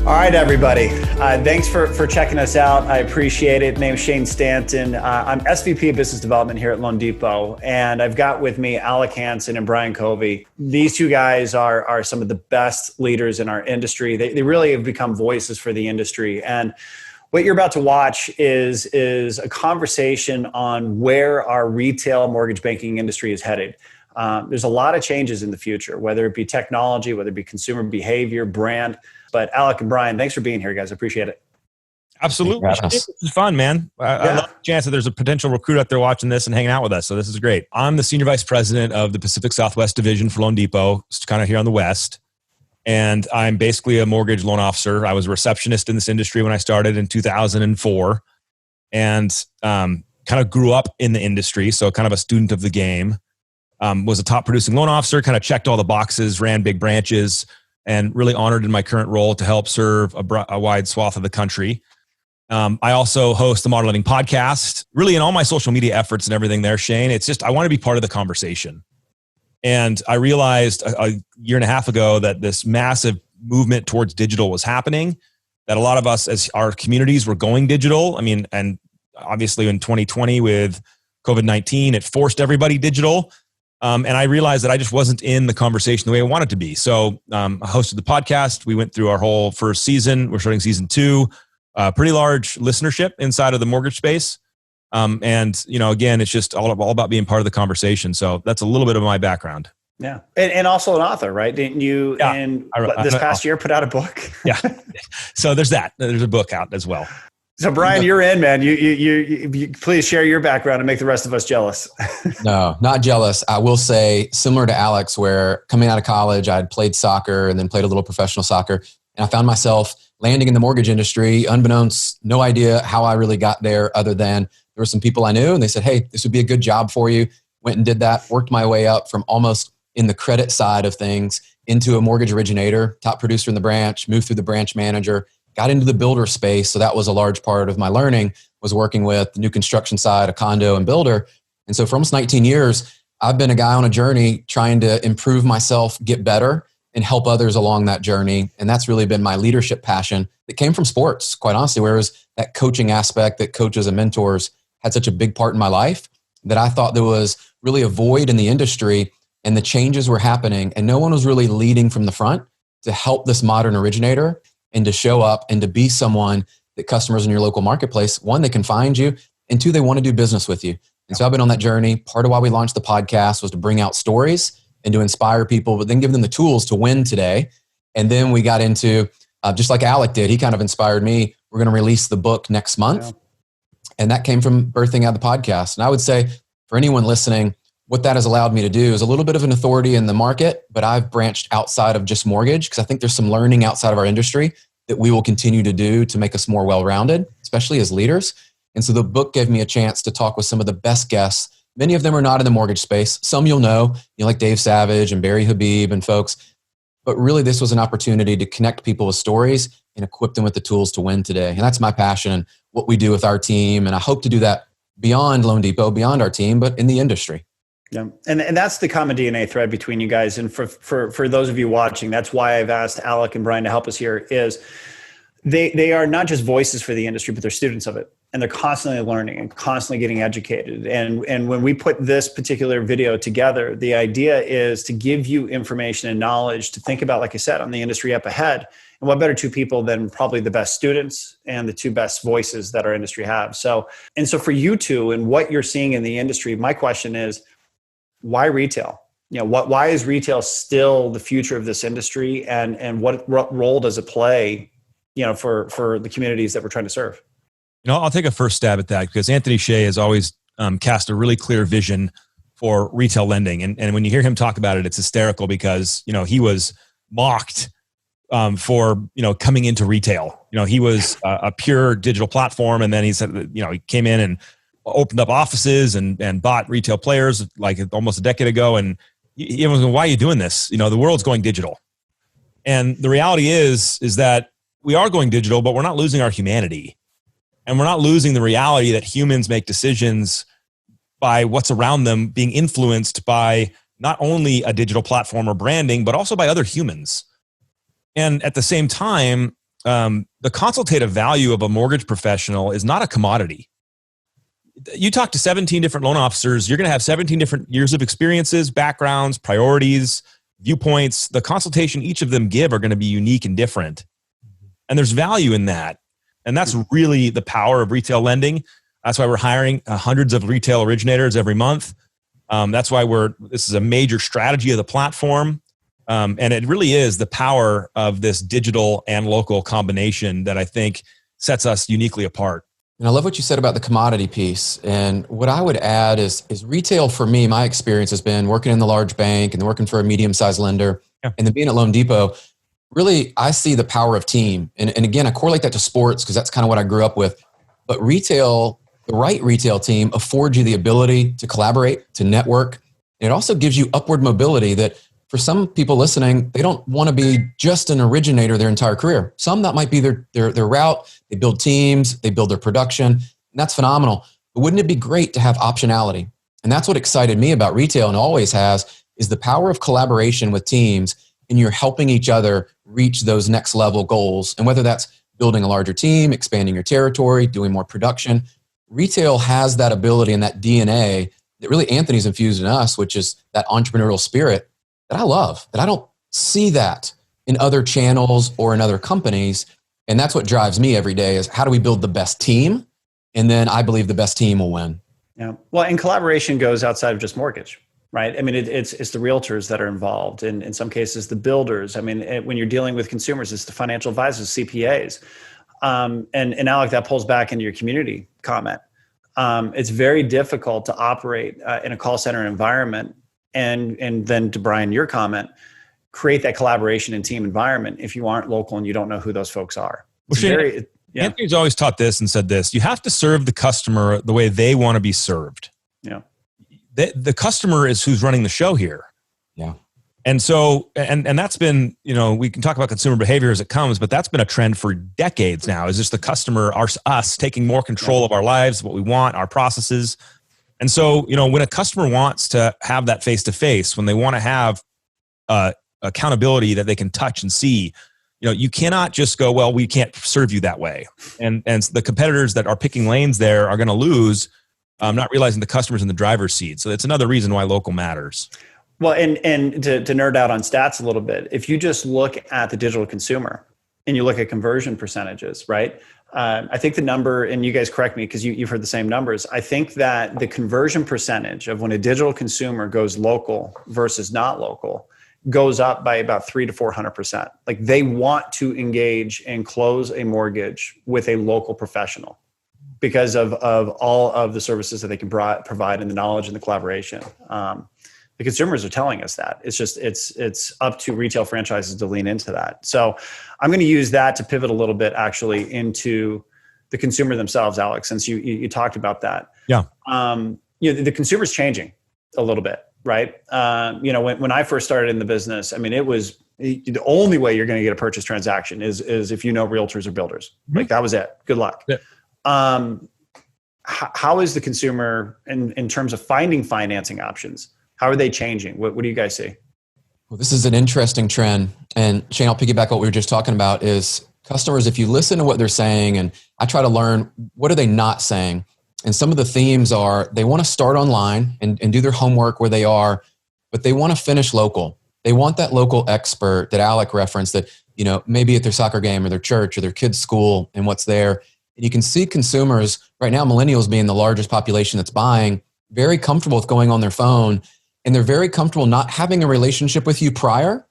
All right, everybody. Thanks for checking us out. I appreciate it. Name's Shane Stanton. I'm SVP of Business Development here at loanDepot, and I've got with me Alec Hansen and Brian Covey. These two guys are some of the best leaders in our industry. They really have become voices for the industry. And what you're about to watch is a conversation on where our retail mortgage banking industry is headed. There's a lot of changes in the future, whether it be technology, whether it be consumer behavior, brand. But Alec and Brian, thanks for being here, guys. I appreciate it. Absolutely. This is fun, man. I love the chance that there's a potential recruit out there watching this and hanging out with us. So this is great. I'm the Senior Vice President of the Pacific Southwest Division for loanDepot. It's kind of here on the West. And I'm basically a mortgage loan officer. I was a receptionist in this industry when I started in 2004 and kind of grew up in the industry. So kind of a student of the game. Was a top producing loan officer, kind of checked all the boxes, ran big branches, and really honored in my current role to help serve a wide swath of the country. I also host the Modern Living podcast. Really in all my social media efforts and everything there, Shane, it's just I want to be part of the conversation. And I realized a year and a half ago that this massive movement towards digital was happening, that a lot of us as our communities were going digital. I mean, and obviously in 2020 with COVID-19, it forced everybody digital. And I realized that I just wasn't in the conversation the way I wanted to be. So I hosted the podcast. We went through our whole first season. We're starting season 2. Pretty large listenership inside of the mortgage space. And, you know, again, it's just all about being part of the conversation. So that's a little bit of my background. Yeah. And also an author, right? Didn't you, this past year, put out a book? Yeah. So there's that. There's a book out as well. So Brian, you're in, man. You please share your background and make the rest of us jealous. No, not jealous. I will say similar to Alex, where coming out of college, I'd played soccer and then played a little professional soccer. And I found myself landing in the mortgage industry, unbeknownst, no idea how I really got there other than there were some people I knew and they said, hey, this would be a good job for you. Went and did that, worked my way up from almost in the credit side of things into a mortgage originator, top producer in the branch, moved through the branch manager, got into the builder space. So that was a large part of my learning, was working with the new construction side, a condo and builder. And so for almost 19 years, I've been a guy on a journey trying to improve myself, get better, and help others along that journey. And that's really been my leadership passion that came from sports, quite honestly, where it was that coaching aspect that coaches and mentors had such a big part in my life that I thought there was really a void in the industry and the changes were happening and no one was really leading from the front to help this modern originator and to show up and to be someone that customers in your local marketplace, one, they can find you, and two, they want to do business with you. And so I've been on that journey. Part of why we launched the podcast was to bring out stories and to inspire people, but then give them the tools to win today. And then we got into, just like Alec did, he kind of inspired me. We're going to release the book next month. Yeah. And that came from birthing out the podcast. And I would say for anyone listening, what that has allowed me to do is a little bit of an authority in the market, but I've branched outside of just mortgage because I think there's some learning outside of our industry that we will continue to do to make us more well-rounded, especially as leaders. And so the book gave me a chance to talk with some of the best guests. Many of them are not in the mortgage space. Some you'll know, like Dave Savage and Barry Habib and folks. But really this was an opportunity to connect people with stories and equip them with the tools to win today. And that's my passion and what we do with our team. And I hope to do that beyond loanDepot, beyond our team, but in the industry. Yeah. And that's the common DNA thread between you guys. And for those of you watching, that's why I've asked Alec and Brian to help us here is they are not just voices for the industry, but they're students of it. And they're constantly learning and constantly getting educated. And when we put this particular video together, the idea is to give you information and knowledge to think about, like I said, on the industry up ahead. And what better two people than probably the best students and the two best voices that our industry have. So for you two and what you're seeing in the industry, my question is, why retail? Why is retail still the future of this industry, and what role does it play, for the communities that we're trying to serve? I'll take a first stab at that because Anthony Shea has always cast a really clear vision for retail lending, and when you hear him talk about it, it's hysterical because he was mocked for coming into retail. He was a pure digital platform, and then he said that, he came in and opened up offices and bought retail players like almost a decade ago. And he was going, why are you doing this? The world's going digital. And the reality is that we are going digital, but we're not losing our humanity. And we're not losing the reality that humans make decisions by what's around them being influenced by not only a digital platform or branding, but also by other humans. And at the same time, the consultative value of a mortgage professional is not a commodity. You talk to 17 different loan officers, you're going to have 17 different years of experiences, backgrounds, priorities, viewpoints. The consultation each of them give are going to be unique and different. And there's value in that. And that's really the power of retail lending. That's why we're hiring hundreds of retail originators every month. That's why this is a major strategy of the platform. And it really is the power of this digital and local combination that I think sets us uniquely apart. And I love what you said about the commodity piece. And what I would add is retail for me, my experience has been working in the large bank and working for a medium-sized lender and then being at Loan Depot. Really, I see the power of team. And again, I correlate that to sports because that's kind of what I grew up with. But retail, the right retail team affords you the ability to collaborate, to network. And it also gives you upward mobility that for some people listening, they don't want to be just an originator their entire career. Some that might be their route. They build teams, they build their production, and that's phenomenal. But wouldn't it be great to have optionality? And that's what excited me about retail and always has is the power of collaboration with teams, and you're helping each other reach those next level goals. And whether that's building a larger team, expanding your territory, doing more production, retail has that ability and that DNA that really Anthony's infused in us, which is that entrepreneurial spirit that I love, that I don't see that in other channels or in other companies. And that's what drives me every day is how do we build the best team? And then I believe the best team will win. Yeah. Well, and collaboration goes outside of just mortgage, right? I mean, it's the realtors that are involved, and in some cases, the builders. I mean, when you're dealing with consumers, it's the financial advisors, CPAs. And Alec, that pulls back into your community comment. It's very difficult to operate in a call center environment. And then to Brian, your comment, create that collaboration and team environment if you aren't local and you don't know who those folks are. Anthony's always taught this and said this: you have to serve the customer the way they want to be served. Yeah. The customer is who's running the show here. Yeah. And so, and that's been, we can talk about consumer behavior as it comes, but that's been a trend for decades now, is just the customer, us taking more control of our lives, what we want, our processes. And so, when a customer wants to have that face-to-face, when they want to have accountability that they can touch and see, you cannot just go, well, we can't serve you that way. And the competitors that are picking lanes there are going to lose, not realizing the customer's in the driver's seat. So it's another reason why local matters. Well, and to nerd out on stats a little bit, if you just look at the digital consumer and you look at conversion percentages, right? I think the number, and you guys correct me because you've heard the same numbers. I think that the conversion percentage of when a digital consumer goes local versus not local goes up by about 300 to 400%. Like they want to engage and close a mortgage with a local professional because of all of the services that they can provide and the knowledge and the collaboration. The consumers are telling us that. It's just, it's up to retail franchises to lean into that. So I'm going to use that to pivot a little bit actually into the consumer themselves, Alex, since you talked about that. Yeah. The consumer's changing a little bit, right? When I first started in the business, I mean, it was the only way you're going to get a purchase transaction is if you know realtors or builders. Mm-hmm. Like that was it. Good luck. Yeah. How is the consumer in terms of finding financing options? How are they changing? What do you guys see? Well, this is an interesting trend. And Shane, I'll piggyback what we were just talking about is customers, if you listen to what they're saying, and I try to learn, what are they not saying? And some of the themes are they want to start online and do their homework where they are, but they want to finish local. They want that local expert that Alec referenced that, maybe at their soccer game or their church or their kid's school and what's there. And you can see consumers right now, millennials being the largest population that's buying, very comfortable with going on their phone. And they're very comfortable not having a relationship with you prior,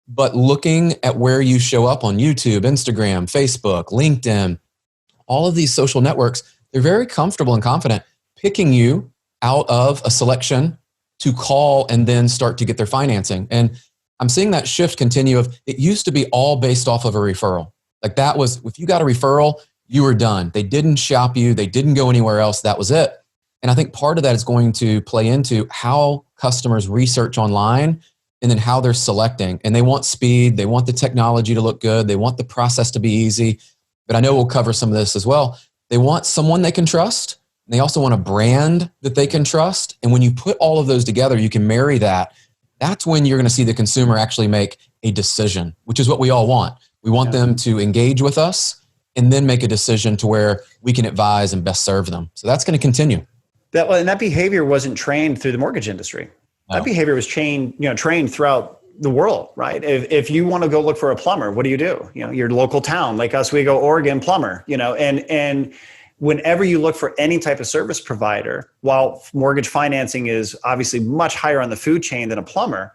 but looking at where you show up on YouTube, Instagram, Facebook, LinkedIn, all of these social networks. They're very comfortable and confident picking you out of a selection to call and then start to get their financing. And I'm seeing that shift continue of it used to be all based off of a referral. Like that was, if you got a referral, you were done. They didn't shop you. They didn't go anywhere else. That was it. And I think part of that is going to play into how customers research online and then how they're selecting. And they want speed. They want the technology to look good. They want the process to be easy. But I know we'll cover some of this as well. They want someone they can trust. They also want a brand that they can trust. And when you put all of those together, you can marry that. That's when you're going to see the consumer actually make a decision, which is what we all want. We want them to engage with us and then make a decision to where we can advise and best serve them. So that's going to continue. That behavior wasn't trained through the mortgage industry. No. That behavior was trained throughout the world, right? If you want to go look for a plumber, what do? Your local town, like us, we go Oregon plumber, and whenever you look for any type of service provider, while mortgage financing is obviously much higher on the food chain than a plumber,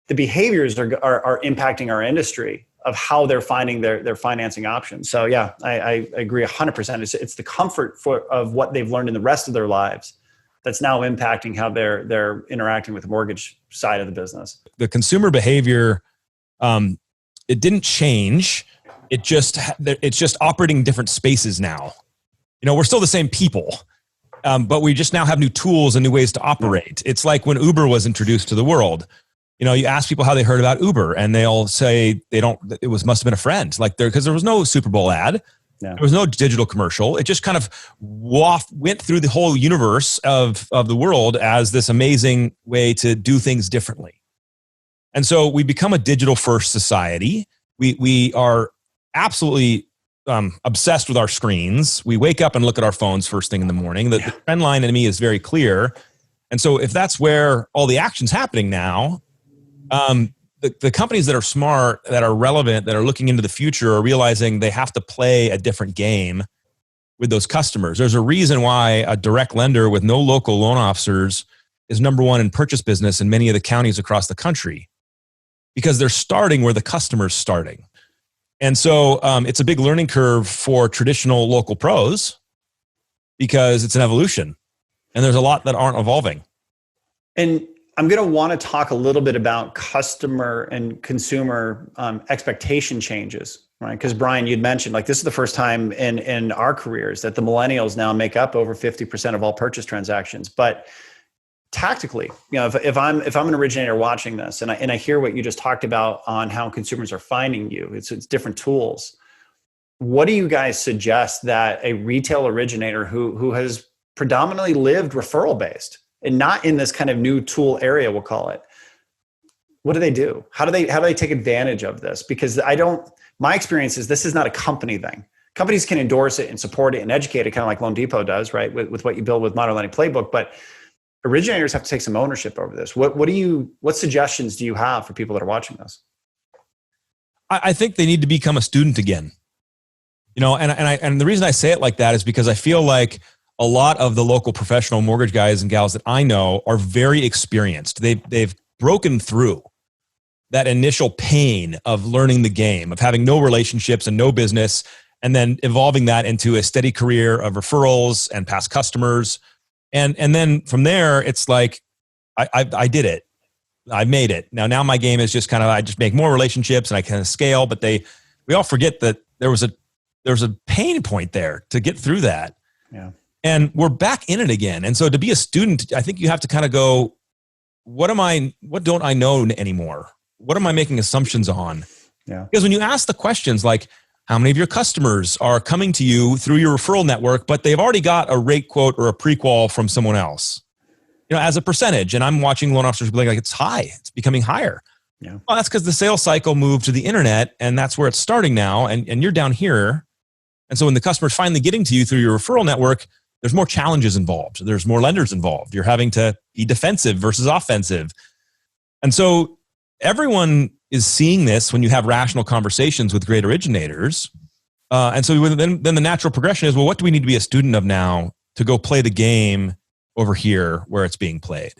the behaviors are impacting our industry of how they're finding their financing options. So yeah, I agree 100%. It's the comfort of what they've learned in the rest of their lives that's now impacting how they're interacting with the mortgage side of the business. The consumer behavior, it didn't change. It's just operating in different spaces now. We're still the same people, but we just now have new tools and new ways to operate. It's like when Uber was introduced to the world. You ask people how they heard about Uber, and they'll say must have been a friend, because there was no Super Bowl ad. No. There was no digital commercial. It just kind of went through the whole universe of the world as this amazing way to do things differently. And so we become a digital first society. We are absolutely obsessed with our screens. We wake up and look at our phones first thing in the morning. The trend line in me is very clear. And so if that's where all the action's happening now, the companies that are smart, that are relevant, that are looking into the future are realizing they have to play a different game with those customers. There's a reason why a direct lender with no local loan officers is number one in purchase business in many of the counties across the country, because they're starting where the customer's starting. And so it's a big learning curve for traditional local pros because it's an evolution and there's a lot that aren't evolving. And I'm going to want to talk a little bit about customer and consumer expectation changes, right? Because Brian, you'd mentioned this is the first time in our careers that the millennials now make up over 50% of all purchase transactions. But tactically, if I'm an originator watching this and I hear what you just talked about on how consumers are finding you, it's different tools. What do you guys suggest that a retail originator who has predominantly lived referral based and not in this kind of new tool area, we'll call it, what do they do? How do they take advantage of this? Because my experience is this is not a company thing. Companies can endorse it and support it and educate it, kind of like Loan Depot does, right? With what you build with Modern Lending Playbook, but originators have to take some ownership over this. What suggestions do you have for people that are watching this? I think they need to become a student again. And the reason I say it like that is because I feel like a lot of the local professional mortgage guys and gals that I know are very experienced. They've broken through that initial pain of learning the game, of having no relationships and no business, and then evolving that into a steady career of referrals and past customers. And then from there, it's like, I did it. I made it. Now my game is just I just make more relationships and I kind of scale, but we all forget that there was a pain point there to get through that. Yeah. And we're back in it again. And so to be a student, I think you have to kind of go, what don't I know anymore? What am I making assumptions on? Yeah. Because when you ask the questions like, how many of your customers are coming to you through your referral network, but they've already got a rate quote or a pre-qual from someone else, as a percentage, and I'm watching loan officers be like, it's high, it's becoming higher. Yeah. Well, that's because the sales cycle moved to the internet and that's where it's starting now. And you're down here. And so when the customer's finally getting to you through your referral network, there's more challenges involved. There's more lenders involved. You're having to be defensive versus offensive. And so everyone is seeing this when you have rational conversations with great originators. And so then the natural progression is, well, what do we need to be a student of now to go play the game over here where it's being played?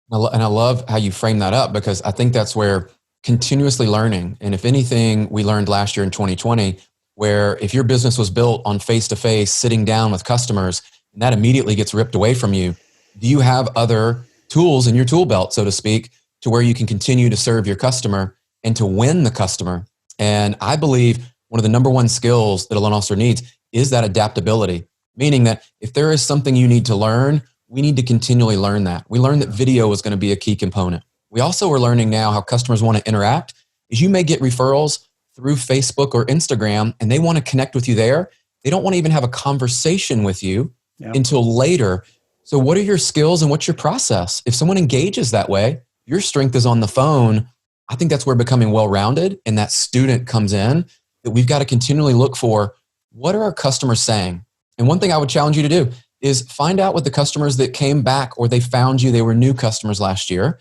And I love how you frame that up, because I think that's where continuously learning. And if anything, we learned last year in 2020, where if your business was built on face-to-face, sitting down with customers, and that immediately gets ripped away from you, do you have other tools in your tool belt, so to speak, to where you can continue to serve your customer and to win the customer? And I believe one of the number one skills that a loan officer needs is that adaptability, meaning that if there is something you need to learn, we need to continually learn that. We learned that video is going to be a key component. We also are learning now how customers want to interact. Is you may get referrals through Facebook or Instagram, and they want to connect with you there. They don't want to even have a conversation with you until later. So what are your skills and what's your process? If someone engages that way, your strength is on the phone. I think that's where becoming well-rounded and that student comes in. that we've got to continually look for, what are our customers saying? And one thing I would challenge you to do is find out what the customers that came back or they found you, they were new customers last year,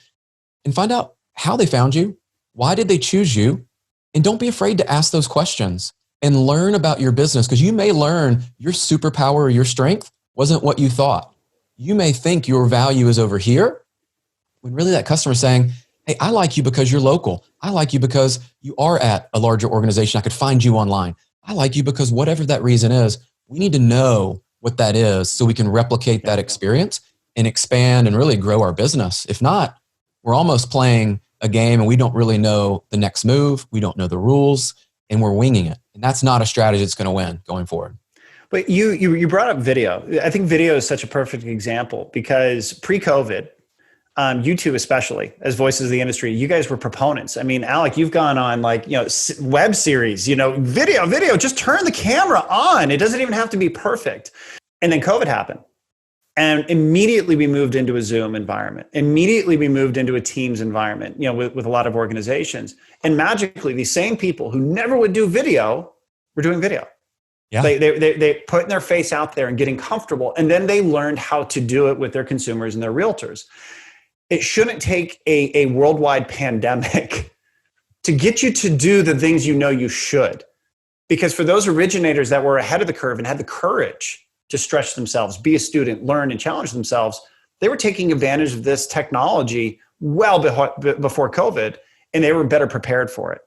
and find out how they found you. Why did they choose you? And don't be afraid to ask those questions and learn about your business, because you may learn your superpower or your strength wasn't what you thought. You may think your value is over here when really that customer is saying, hey, I like you because you're local. I like you because you are at a larger organization. I could find you online. I like you because whatever that reason is, we need to know what that is so we can replicate that experience and expand and really grow our business. If not, we're almost playing a game and we don't really know the next move. We don't know the rules and we're winging it. And that's not a strategy that's going to win going forward. But you brought up video. I think video is such a perfect example because pre-COVID, you two especially, as voices of the industry, you guys were proponents. I mean, Alec, you've gone on web series, video, just turn the camera on. It doesn't even have to be perfect. And then COVID happened. And immediately we moved into a Zoom environment. Immediately we moved into a Teams environment, with a lot of organizations. And magically, these same people who never would do video were doing video. Yeah. They putting their face out there and getting comfortable. And then they learned how to do it with their consumers and their realtors. It shouldn't take a worldwide pandemic to get you to do the things you should. Because for those originators that were ahead of the curve and had the courage to stretch themselves, be a student, learn, and challenge themselves, they were taking advantage of this technology well before COVID, and they were better prepared for it.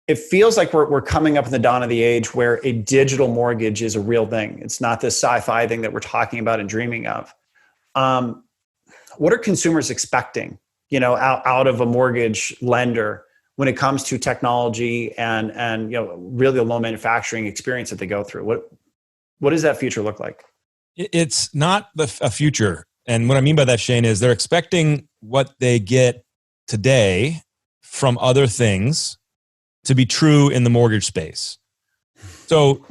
It feels like we're coming up in the dawn of the age where a digital mortgage is a real thing. It's not this sci-fi thing that we're talking about and dreaming of. What are consumers expecting, out of a mortgage lender when it comes to technology and really the loan manufacturing experience that they go through? What does that future look like? It's not a future. And what I mean by that, Shane, is they're expecting what they get today from other things to be true in the mortgage space. So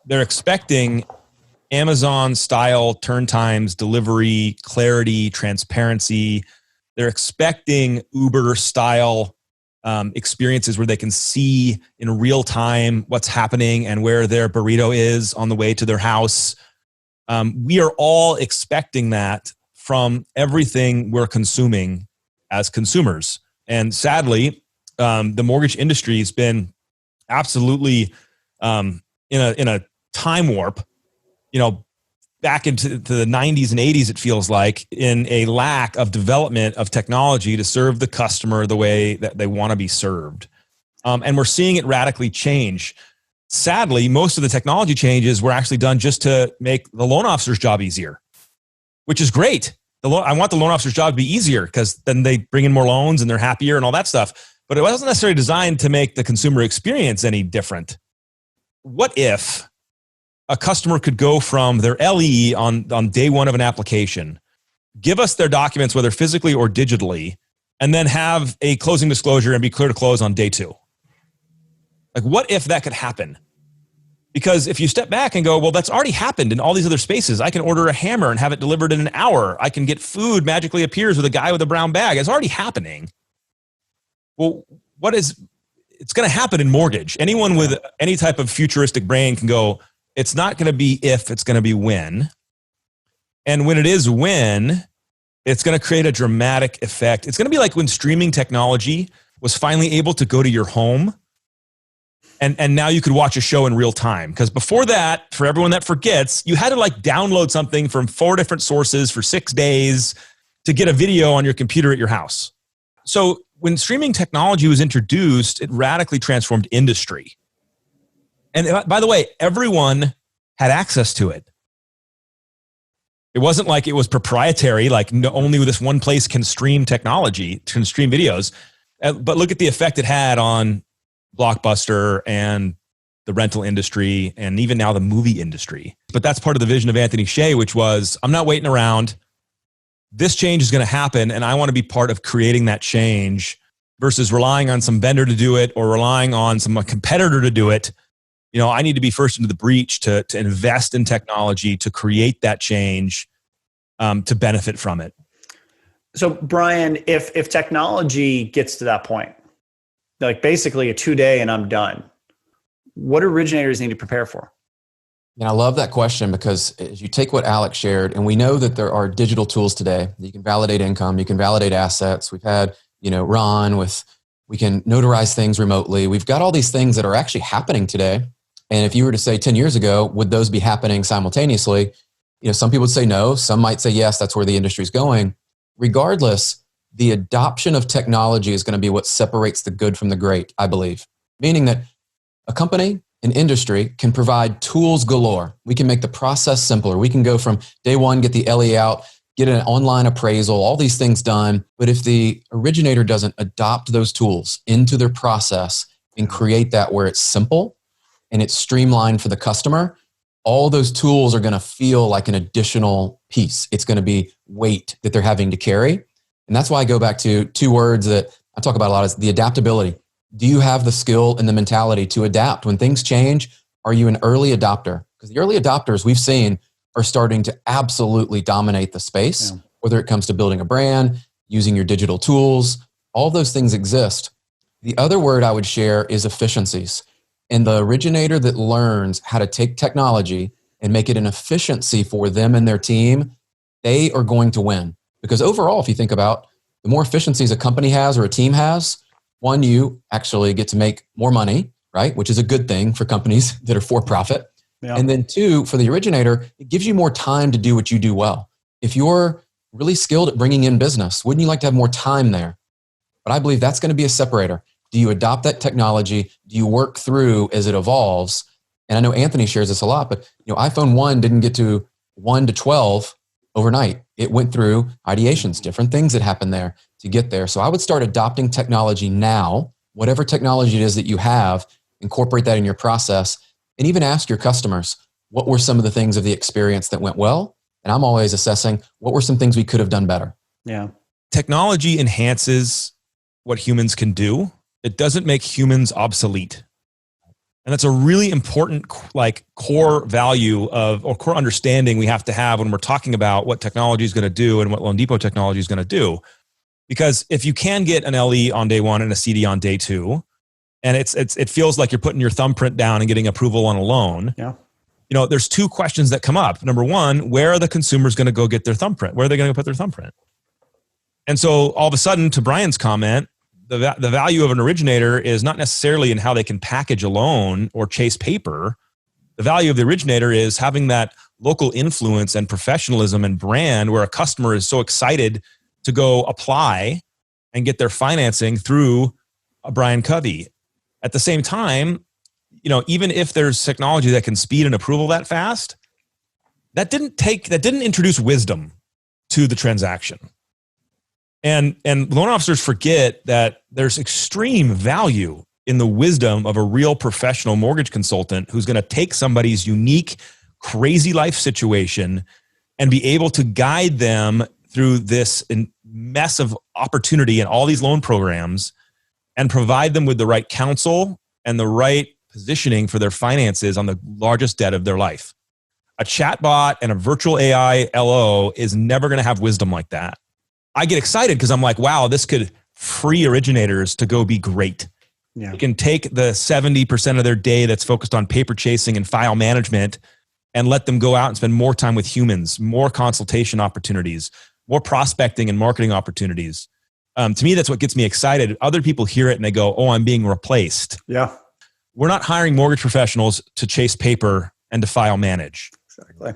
they're expecting Amazon style turn times, delivery, clarity, transparency. They're expecting Uber style experiences where they can see in real time what's happening and where their burrito is on the way to their house. We are all expecting that from everything we're consuming as consumers. And sadly, the mortgage industry has been absolutely in a time warp, back into the 90s and 80s, it feels like, in a lack of development of technology to serve the customer the way that they want to be served. And we're seeing it radically change. Sadly, most of the technology changes were actually done just to make the loan officer's job easier, which is great. I want the loan officer's job to be easier because then they bring in more loans and they're happier and all that stuff. But it wasn't necessarily designed to make the consumer experience any different. What if a customer could go from their LE on day one of an application, give us their documents, whether physically or digitally, and then have a closing disclosure and be clear to close on day two? Like, what if that could happen? Because if you step back and go, well, that's already happened in all these other spaces. I can order a hammer and have it delivered in an hour. I can get food magically appears with a guy with a brown bag. It's already happening. Well, it's going to happen in mortgage. Anyone with any type of futuristic brain can go, it's not going to be if, it's going to be when. And when it is when, it's going to create a dramatic effect. It's going to be like when streaming technology was finally able to go to your home. And now you could watch a show in real time. Because before that, for everyone that forgets, you had to download something from 4 different sources for 6 days to get a video on your computer at your house. So when streaming technology was introduced, it radically transformed industry. And by the way, everyone had access to it. It wasn't like it was proprietary, only this one place can stream technology, can stream videos. But look at the effect it had on Blockbuster and the rental industry and even now the movie industry. But that's part of the vision of Anthony Shea, which was, I'm not waiting around. This change is going to happen, and I want to be part of creating that change versus relying on some vendor to do it or relying on some competitor to do it. I need to be first into the breach to invest in technology, to create that change, to benefit from it. So Brian, if technology gets to that point, basically a 2-day and I'm done, what do originators need to prepare for? And I love that question because as you take what Alex shared, and we know that there are digital tools today that you can validate income, you can validate assets. We've had, Ron we can notarize things remotely. We've got all these things that are actually happening today. And if you were to say 10 years ago, would those be happening simultaneously? Some people would say no. Some might say yes, that's where the industry is going. Regardless, the adoption of technology is going to be what separates the good from the great, I believe. Meaning that a company, an industry can provide tools galore. We can make the process simpler. We can go from day one, get the LE out, get an online appraisal, all these things done. But if the originator doesn't adopt those tools into their process and create that where it's simple and it's streamlined for the customer, all those tools are going to feel like an additional piece. It's going to be weight that they're having to carry. And that's why I go back to two words that I talk about a lot is the adaptability. Do you have the skill and the mentality to adapt? When things change, are you an early adopter? Because the early adopters we've seen are starting to absolutely dominate the space, whether it comes to building a brand, using your digital tools, all those things exist. The other word I would share is efficiencies. And the originator that learns how to take technology and make it an efficiency for them and their team, they are going to win. Because overall, if you think about the more efficiencies a company has or a team has, one, you actually get to make more money, right? Which is a good thing for companies that are for profit. Yeah. And then two, for the originator, it gives you more time to do what you do well. If you're really skilled at bringing in business, wouldn't you like to have more time there? But I believe that's going to be a separator. Do you adopt that technology? Do you work through as it evolves? And I know Anthony shares this a lot, but iPhone 1 didn't get to 1 to 12 overnight. It went through ideations, different things that happened there to get there. So I would start adopting technology now, whatever technology it is that you have, incorporate that in your process, and even ask your customers, what were some of the things of the experience that went well? And I'm always assessing, what were some things we could have done better? Yeah. Technology enhances what humans can do. It doesn't make humans obsolete. And that's a really important core value or core understanding we have to have when we're talking about what technology is going to do and what loanDepot technology is going to do. Because if you can get an LE on day one and a CD on day two, and it feels like you're putting your thumbprint down and getting approval on a loan, there's two questions that come up. Number one, where are the consumers going to go get their thumbprint? Where are they going to put their thumbprint? And so all of a sudden, to Brian's comment, the value of an originator is not necessarily in how they can package a loan or chase paper. The value of the originator is having that local influence and professionalism and brand where a customer is so excited to go apply and get their financing through a Brian Covey. At the same time, even if there's technology that can speed an approval that fast, that didn't introduce wisdom to the transaction. And loan officers forget that there's extreme value in the wisdom of a real professional mortgage consultant who's going to take somebody's unique, crazy life situation and be able to guide them through this mess of opportunity and all these loan programs and provide them with the right counsel and the right positioning for their finances on the largest debt of their life. A chatbot and a virtual AI LO is never going to have wisdom like that. I get excited because I'm like, wow, this could free originators to go be great. Yeah. They can take the 70% of their day that's focused on paper chasing and file management and let them go out and spend more time with humans, more consultation opportunities, more prospecting and marketing opportunities. To me, that's what gets me excited. Other people hear it and they go, oh, I'm being replaced. Yeah. We're not hiring mortgage professionals to chase paper and to file manage. Exactly.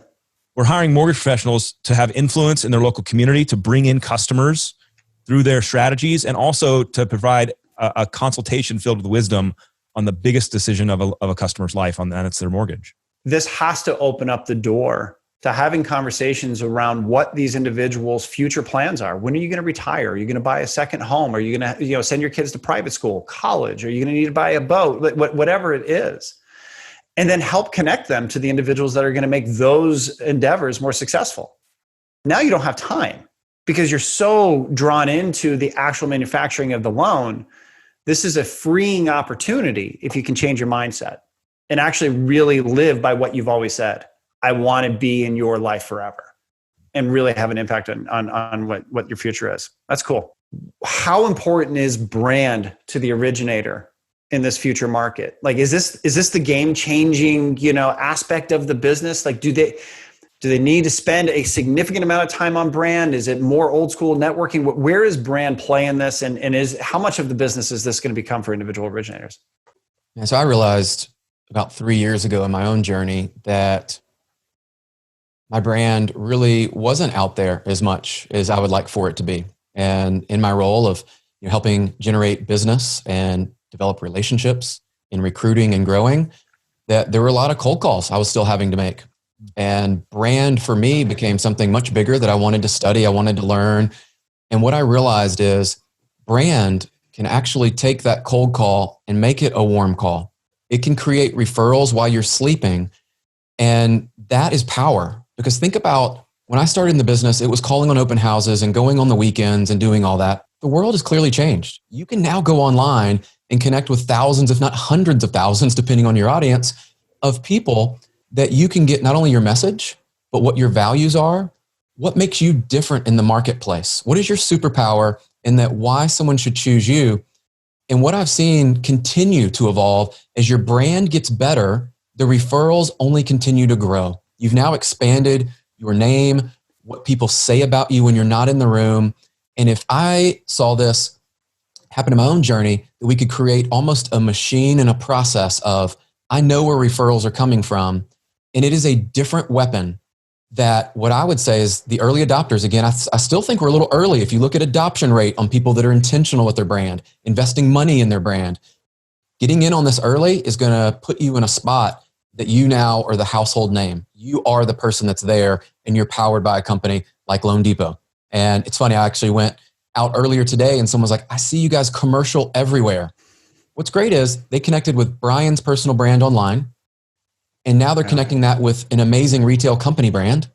We're hiring mortgage professionals to have influence in their local community, to bring in customers through their strategies, and also to provide a consultation filled with wisdom on the biggest decision of a customer's life, and it's their mortgage. This has to open up the door to having conversations around what these individuals' future plans are. When are you going to retire? Are you going to buy a second home? Are you going to send your kids to private school, college? Are you going to need to buy a boat? Whatever it is. And then help connect them to the individuals that are going to make those endeavors more successful. Now you don't have time because you're so drawn into the actual manufacturing of the loan. This is a freeing opportunity if you can change your mindset and actually really live by what you've always said. I want to be in your life forever and really have an impact on what your future is. That's cool. How important is brand to the originator in this future market? Like, is this the game changing, aspect of the business? Like, do they need to spend a significant amount of time on brand? Is it more old school networking? Where is brand play in this? And how much of the business is this going to become for individual originators? Yeah, so I realized about 3 years ago in my own journey that my brand really wasn't out there as much as I would like for it to be. And in my role of helping generate business and develop relationships in recruiting and growing, that there were a lot of cold calls I was still having to make. And brand for me became something much bigger that I wanted to study, I wanted to learn. And what I realized is brand can actually take that cold call and make it a warm call. It can create referrals while you're sleeping. And that is power. Because think about when I started in the business, it was calling on open houses and going on the weekends and doing all that. The world has clearly changed. You can now go online and connect with thousands, if not hundreds of thousands, depending on your audience, of people that you can get not only your message, but what your values are, what makes you different in the marketplace. What is your superpower, and that why someone should choose you. And what I've seen continue to evolve as your brand gets better, the referrals only continue to grow. You've now expanded your name, what people say about you when you're not in the room. And if I saw this happen in my own journey, that we could create almost a machine and a process of, I know where referrals are coming from, and it is a different weapon that what I would say is the early adopters. Again, I still think we're a little early. If you look at adoption rate on people that are intentional with their brand, investing money in their brand, getting in on this early is going to put you in a spot that you now are the household name. You are the person that's there, and you're powered by a company like loanDepot. And it's funny, I actually went out earlier today and someone was like, I see you guys commercial everywhere. What's great is they connected with Brian's personal brand online, and now they're connecting that with an amazing retail company brand,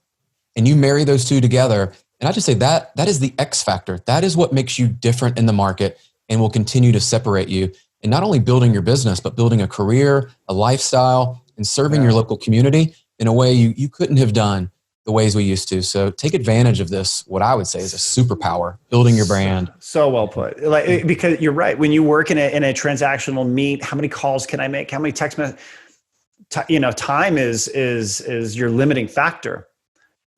and you marry those two together. And I just say that is the X factor. That is what makes you different in the market and will continue to separate you. And not only building your business, but building a career, a lifestyle, and serving your local community in a way you couldn't have done the ways we used to. So take advantage of this, what I would say is a superpower, building your brand. So well put. Like, because you're right. When you work in a transactional meet, how many calls can I make? How many text messages? Time is your limiting factor.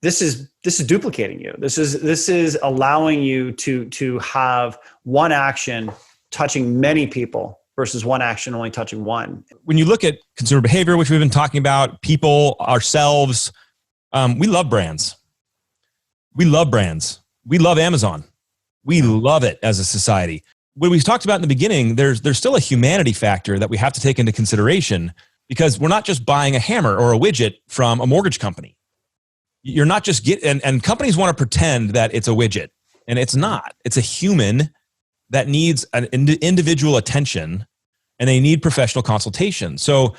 This is duplicating you. This is allowing you to have one action touching many people versus one action only touching one. When you look at consumer behavior, which we've been talking about, people, ourselves, we love brands. We love brands. We love Amazon. We love it as a society. What we talked about in the beginning, there's still a humanity factor that we have to take into consideration, because we're not just buying a hammer or a widget from a mortgage company. You're not just and companies want to pretend that it's a widget, and it's not. It's a human that needs an individual attention, and they need professional consultation. So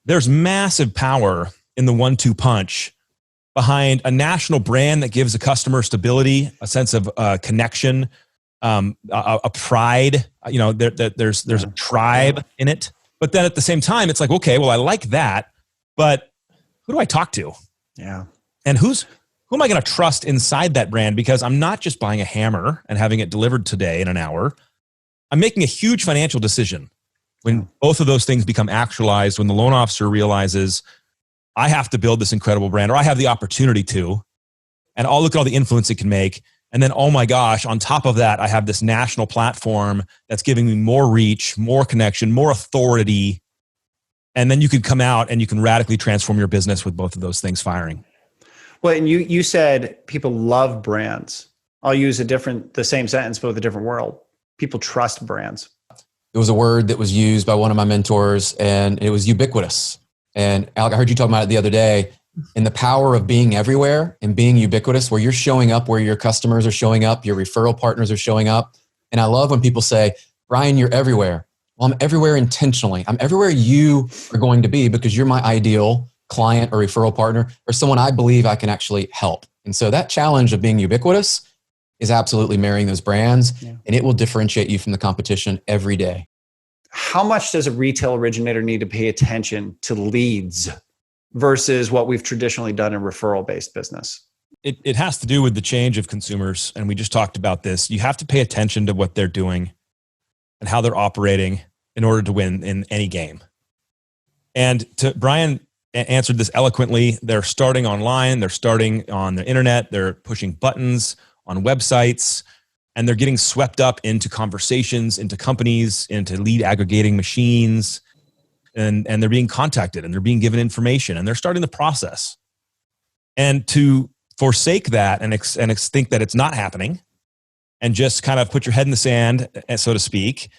there's massive power in the 1-2 punch behind a national brand that gives a customer stability, a sense of connection, a pride. There's a tribe in it. But then at the same time, it's like, okay, well, I like that, but who do I talk to? Yeah. And who am I going to trust inside that brand? Because I'm not just buying a hammer and having it delivered today in an hour. I'm making a huge financial decision when both of those things become actualized, when the loan officer realizes I have to build this incredible brand, or I have the opportunity to, and I'll look at all the influence it can make. And then, oh my gosh, on top of that, I have this national platform that's giving me more reach, more connection, more authority. And then you can come out and you can radically transform your business with both of those things firing. Well, and you said people love brands. I'll use the same sentence, but with a different world. People trust brands. It was a word that was used by one of my mentors, and it was ubiquitous. And Alec, I heard you talking about it the other day, and the power of being everywhere and being ubiquitous, where you're showing up, where your customers are showing up, your referral partners are showing up. And I love when people say, Brian, you're everywhere. Well, I'm everywhere intentionally. I'm everywhere you are going to be, because you're my ideal client or referral partner, or someone I believe I can actually help. And so that challenge of being ubiquitous is absolutely marrying those brands, and it will differentiate you from the competition every day. How much does a retail originator need to pay attention to leads versus what we've traditionally done in referral-based business? It has to do with the change of consumers. And we just talked about this. You have to pay attention to what they're doing and how they're operating. in order to win in any game. And Brian answered this eloquently. They're starting online. They're starting on the internet. They're pushing buttons on websites, and they're getting swept up into conversations, into companies, into lead aggregating machines, and they're being contacted and they're being given information and they're starting the process. And to forsake that and think that it's not happening and just kind of put your head in the sand, so to speak,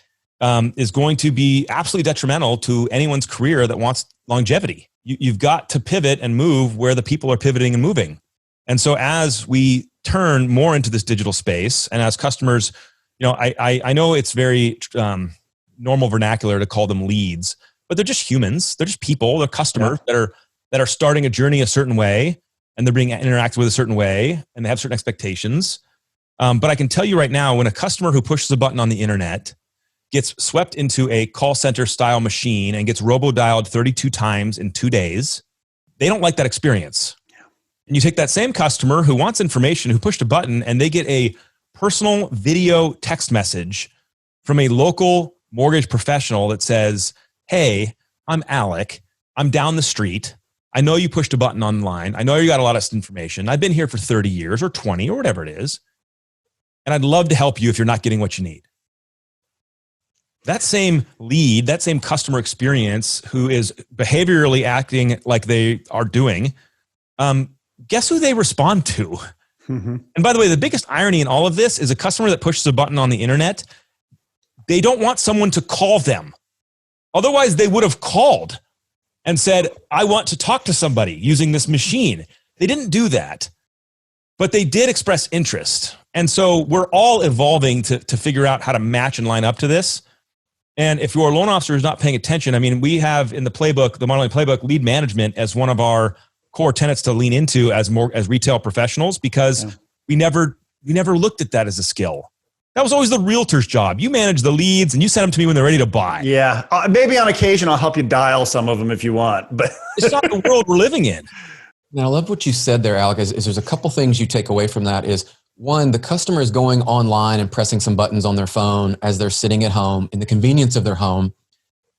is going to be absolutely detrimental to anyone's career that wants longevity. You've got to pivot and move where the people are pivoting and moving. And so as we turn more into this digital space and as customers, I know it's very normal vernacular to call them leads, but they're just humans. They're just people. They're customers that are starting a journey a certain way, and they're being interacted with a certain way, and they have certain expectations. But I can tell you right now, when a customer who pushes a button on the internet gets swept into a call center style machine and gets robo-dialed 32 times in 2 days, they don't like that experience. And you take that same customer who wants information, who pushed a button, and they get a personal video text message from a local mortgage professional that says, "Hey, I'm Alec. I'm down the street. I know you pushed a button online. I know you got a lot of information. I've been here for 30 years or 20 or whatever it is. And I'd love to help you if you're not getting what you need." That same lead, that same customer experience who is behaviorally acting like they are doing, guess who they respond to? Mm-hmm. And by the way, the biggest irony in all of this is a customer that pushes a button on the internet, they don't want someone to call them. Otherwise, they would have called and said, "I want to talk to somebody using this machine." They didn't do that, but they did express interest. And so we're all evolving to figure out how to match and line up to this. And if your loan officer is not paying attention, I mean, we have in the playbook, the modeling playbook, lead management as one of our core tenets to lean into as retail professionals, because we never looked at that as a skill. That was always the realtor's job. You manage the leads and you send them to me when they're ready to buy. Yeah. Maybe on occasion I'll help you dial some of them if you want, but it's not the world we're living in. Now, I love what you said there, Alec, is there's a couple things you take away from that is, one, the customer is going online and pressing some buttons on their phone as they're sitting at home in the convenience of their home.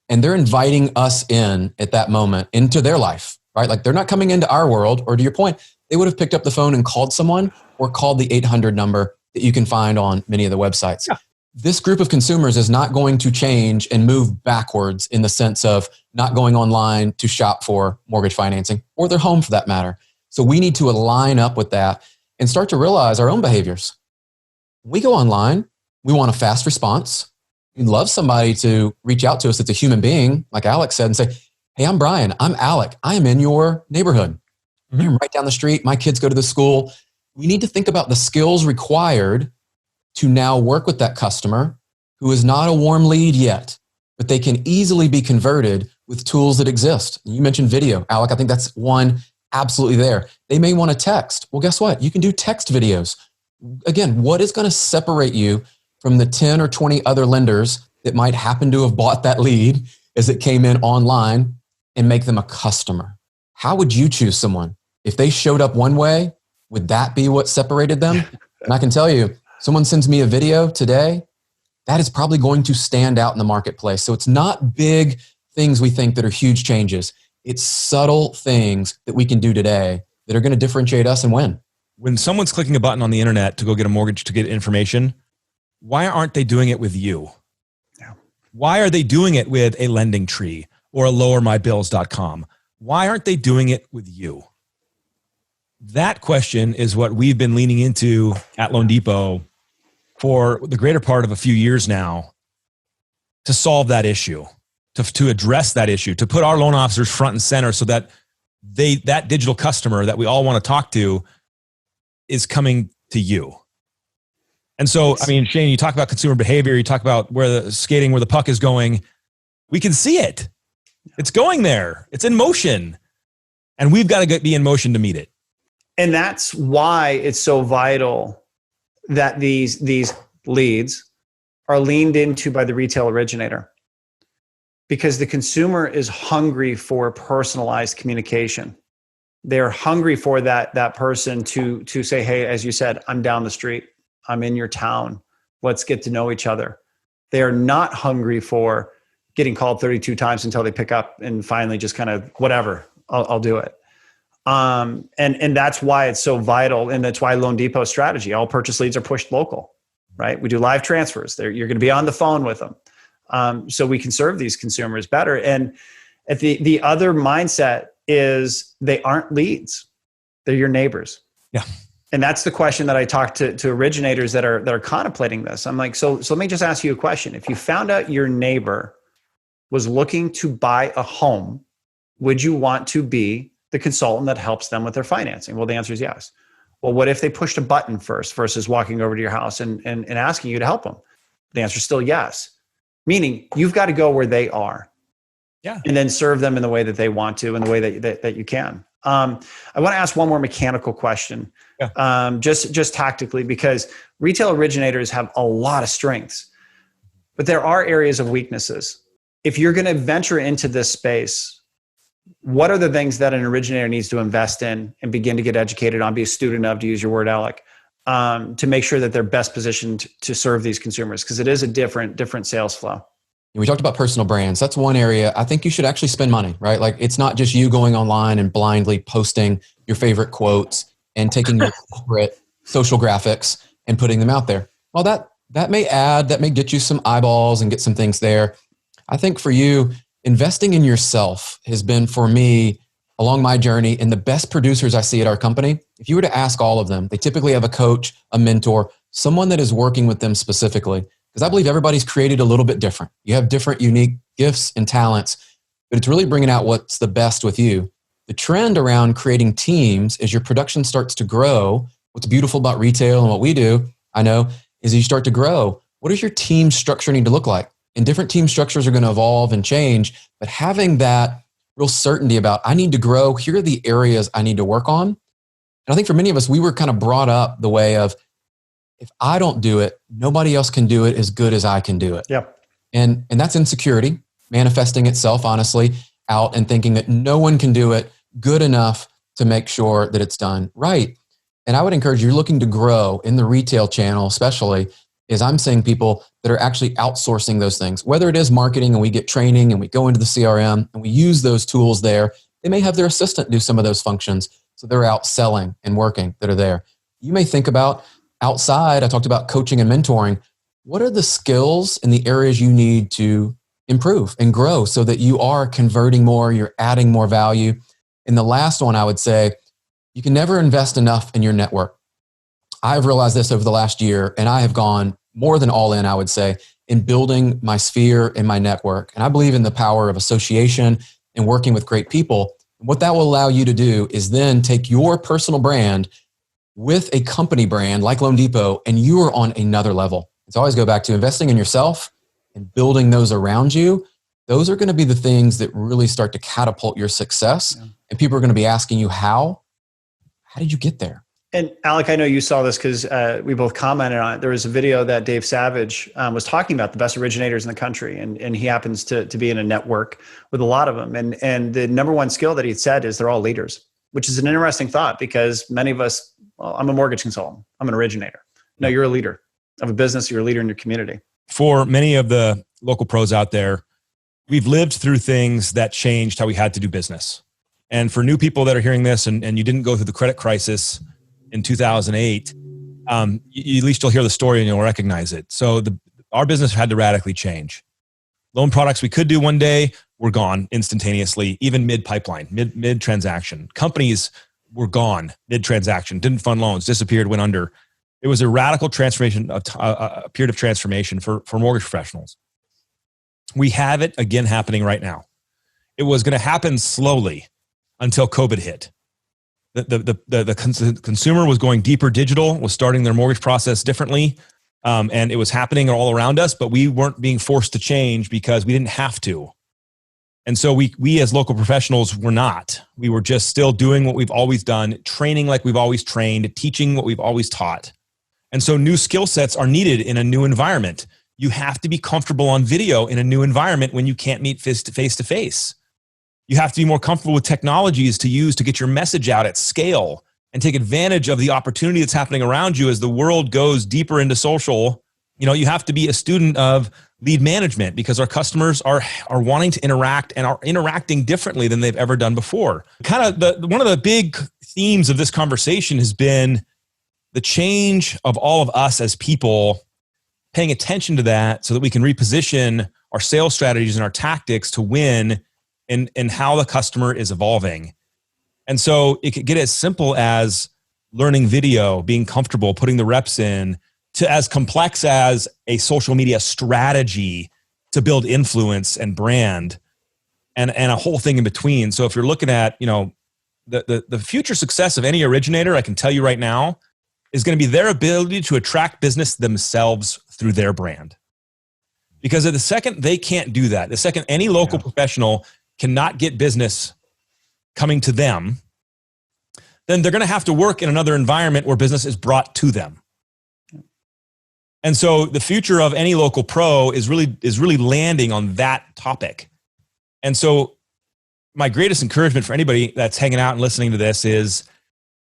And they're inviting us in at that moment into their life, right? Like they're not coming into our world, or to your point, they would have picked up the phone and called someone or called the 800 number that you can find on many of the websites. Yeah. This group of consumers is not going to change and move backwards in the sense of not going online to shop for mortgage financing or their home for that matter. So we need to align up with that and start to realize our own behaviors. We go online, we want a fast response. We'd love somebody to reach out to us that's a human being, like Alex said, and say, "Hey, I'm Brian. I'm Alec. I am in your neighborhood. I'm right down the street. My kids go to the school." We need to think about the skills required to now work with that customer who is not a warm lead yet, but they can easily be converted with tools that exist. You mentioned video. Alec, I think that's one absolutely there. They may want to text. Well, guess what? You can do text videos. Again, what is going to separate you from the 10 or 20 other lenders that might happen to have bought that lead as it came in online and make them a customer? How would you choose someone? If they showed up one way, would that be what separated them? And I can tell you, someone sends me a video today, that is probably going to stand out in the marketplace. So it's not big things we think that are huge changes. It's subtle things that we can do today that are going to differentiate us and win. When someone's clicking a button on the internet to go get a mortgage, to get information, why aren't they doing it with you? Yeah. Why are they doing it with a Lending Tree or a lowermybills.com? Why aren't they doing it with you? That question is what we've been leaning into at Loan Depot for the greater part of a few years now to solve that issue, to address that issue, to put our loan officers front and center so that that digital customer that we all want to talk to is coming to you. And so, I mean, Shane, you talk about consumer behavior, you talk about where the puck is going. We can see it. It's going there. It's in motion. And we've got to be in motion to meet it. And that's why it's so vital that these leads are leaned into by the retail originator, because the consumer is hungry for personalized communication. They're hungry for that person to say, "Hey, as you said, I'm down the street. I'm in your town. Let's get to know each other." They are not hungry for, getting called 32 times until they pick up and finally just kind of whatever, I'll do it. And that's why it's so vital. And that's why loanDepot's strategy, all purchase leads are pushed local, right? We do live transfers. You're going to be on the phone with them. So we can serve these consumers better. And at the other mindset is they aren't leads. They're your neighbors. Yeah. And that's the question that I talk to originators that are contemplating this. I'm like, so let me just ask you a question. If you found out your neighbor was looking to buy a home, would you want to be the consultant that helps them with their financing? Well, the answer is yes. Well, what if they pushed a button first versus walking over to your house and asking you to help them? The answer is still yes. Meaning you've got to go where they are. Yeah. And then serve them in the way that they want to, in the way that you can. I want to ask one more mechanical question, just tactically, because retail originators have a lot of strengths, but there are areas of weaknesses. If you're going to venture into this space, what are the things that an originator needs to invest in and begin to get educated on, be a student of, to use your word, Alec, to make sure that they're best positioned to serve these consumers? Because it is a different sales flow. We talked about personal brands. That's one area I think you should actually spend money, right? Like it's not just you going online and blindly posting your favorite quotes and taking your corporate social graphics and putting them out there. Well, that may get you some eyeballs and get some things there. I think for you, investing in yourself has been, for me, along my journey, and the best producers I see at our company, if you were to ask all of them, they typically have a coach, a mentor, someone that is working with them specifically. Because I believe everybody's created a little bit different. You have different unique gifts and talents, but it's really bringing out what's the best with you. The trend around creating teams as your production starts to grow, what's beautiful about retail and what we do, I know, is you start to grow. What does your team structure need to look like? And different team structures are going to evolve and change, but having that real certainty about, I need to grow, here are the areas I need to work on. And I think for many of us, we were kind of brought up the way of, if I don't do it, nobody else can do it as good as I can do it. Yep. And that's insecurity manifesting itself, honestly, out and thinking that no one can do it good enough to make sure that it's done right. And I would encourage you, looking to grow in the retail channel, especially, is I'm seeing people that are actually outsourcing those things, whether it is marketing and we get training and we go into the CRM and we use those tools there. They may have their assistant do some of those functions. So they're out selling and working that are there. You may think about outside, I talked about coaching and mentoring. What are the skills and the areas you need to improve and grow so that you are converting more, you're adding more value? And the last one, I would say, you can never invest enough in your network. I've realized this over the last year, and I have gone more than all in, I would say, in building my sphere and my network. And I believe in the power of association and working with great people. What that will allow you to do is then take your personal brand with a company brand like loanDepot, and you are on another level. It's always go back to investing in yourself and building those around you. Those are going to be the things that really start to catapult your success. Yeah. And people are going to be asking you, how did you get there? And Alec, I know you saw this because we both commented on it. There was a video that Dave Savage was talking about the best originators in the country. And he happens to be in a network with a lot of them. And the number one skill that he said is they're all leaders, which is an interesting thought because many of us, well, I'm a mortgage consultant. I'm an originator. No, you're a leader of a business. You're a leader in your community. For many of the local pros out there, we've lived through things that changed how we had to do business. And for new people that are hearing this and you didn't go through the credit crisis in 2008, at least you'll hear the story and you'll recognize it. So our business had to radically change. Loan products we could do one day were gone instantaneously, even mid-pipeline, mid-transaction. Companies were gone mid-transaction, didn't fund loans, disappeared, went under. It was a radical transformation, a period of transformation for mortgage professionals. We have it again happening right now. It was going to happen slowly until COVID hit. The consumer was going deeper digital, was starting their mortgage process differently, and it was happening all around us, but we weren't being forced to change because we didn't have to. And so we as local professionals were not. We were just still doing what we've always done, training like we've always trained, teaching what we've always taught. And so new skill sets are needed in a new environment. You have to be comfortable on video in a new environment when you can't meet face to face. You have to be more comfortable with technologies to use to get your message out at scale and take advantage of the opportunity that's happening around you as the world goes deeper into social. You know, you have to be a student of lead management, because our customers are wanting to interact and are interacting differently than they've ever done before. Kind of one of the big themes of this conversation has been the change of all of us as people paying attention to that so that we can reposition our sales strategies and our tactics to win in how the customer is evolving. And so it could get as simple as learning video, being comfortable, putting the reps in, to as complex as a social media strategy to build influence and brand, and a whole thing in between. So if you're looking at, the future success of any originator, I can tell you right now, is going to be their ability to attract business themselves through their brand. Because at the second they can't do that, the second any local professional cannot get business coming to them, then they're going to have to work in another environment where business is brought to them. And so the future of any local pro is really landing on that topic. And so my greatest encouragement for anybody that's hanging out and listening to this is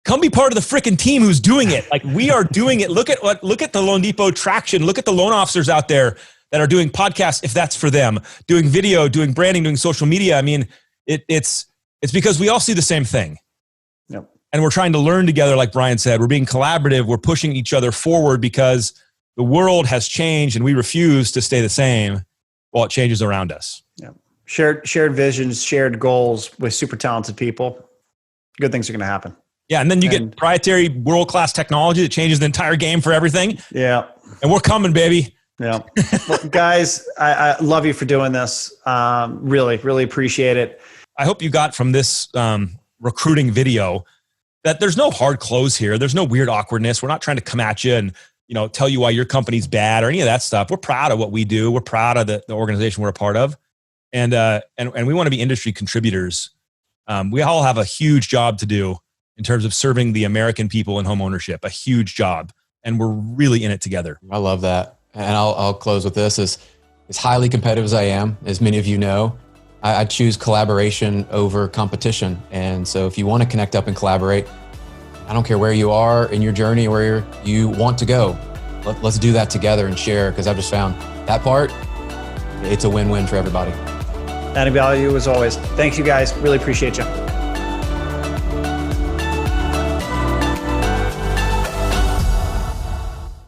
come be part of the freaking team who's doing it. Like, we are doing it. Look at the loanDepot traction. Look at the loan officers out there that are doing podcasts, if that's for them, doing video, doing branding, doing social media. I mean, it's because we all see the same thing. Yep. And we're trying to learn together, like Brian said. We're being collaborative. We're pushing each other forward because the world has changed and we refuse to stay the same while it changes around us. Yeah. Shared visions, shared goals with super talented people. Good things are going to happen. Yeah. And then you get proprietary world-class technology that changes the entire game for everything. Yeah. And we're coming, baby. Yeah. Well, guys, I love you for doing this. Really, really appreciate it. I hope you got from this recruiting video that there's no hard close here. There's no weird awkwardness. We're not trying to come at you and tell you why your company's bad or any of that stuff. We're proud of what we do. We're proud of the organization we're a part of. And we want to be industry contributors. We all have a huge job to do in terms of serving the American people in home ownership, a huge job. And we're really in it together. I love that. And I'll close with this. As highly competitive as I am, as many of you know, I choose collaboration over competition. And so if you want to connect up and collaborate, I don't care where you are in your journey, where you want to go. Let's do that together and share, because I've just found that part, it's a win-win for everybody. Adding value as always. Thanks, you guys. Really appreciate you.